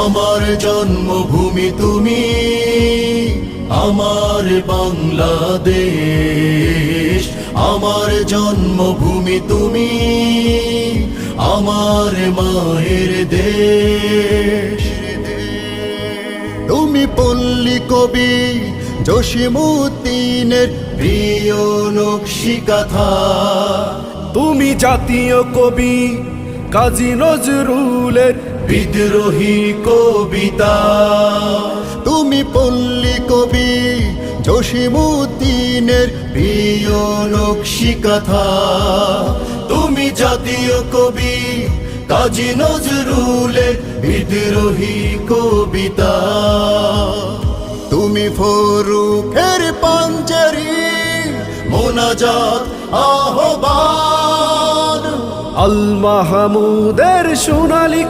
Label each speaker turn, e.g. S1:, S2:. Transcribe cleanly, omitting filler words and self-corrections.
S1: আমার জন্মভূমি তুমি, আমার বাংলাদেশ। আমার জন্মভূমি তুমি, আমার মায়ের দেশ। তুমি পল্লী কবি জসীমউদ্দীনের প্রিয় নকশিকাঁথা।
S2: তুমি জাতীয় কবি কাজী নজরুলের
S1: বিদ্রোহী কবিতা। তুমি পল্লী কবি জসীমউদ্দীনের প্রিয় নকশিকাঁথা। তুমি জাতীয় কবি কাজী নজরুলের বিদ্রোহী কবিতা। তুমি ফরুকের পাঞ্জারি মোনাজাত আহ্বান।
S2: আল মাহমুদের সোনালী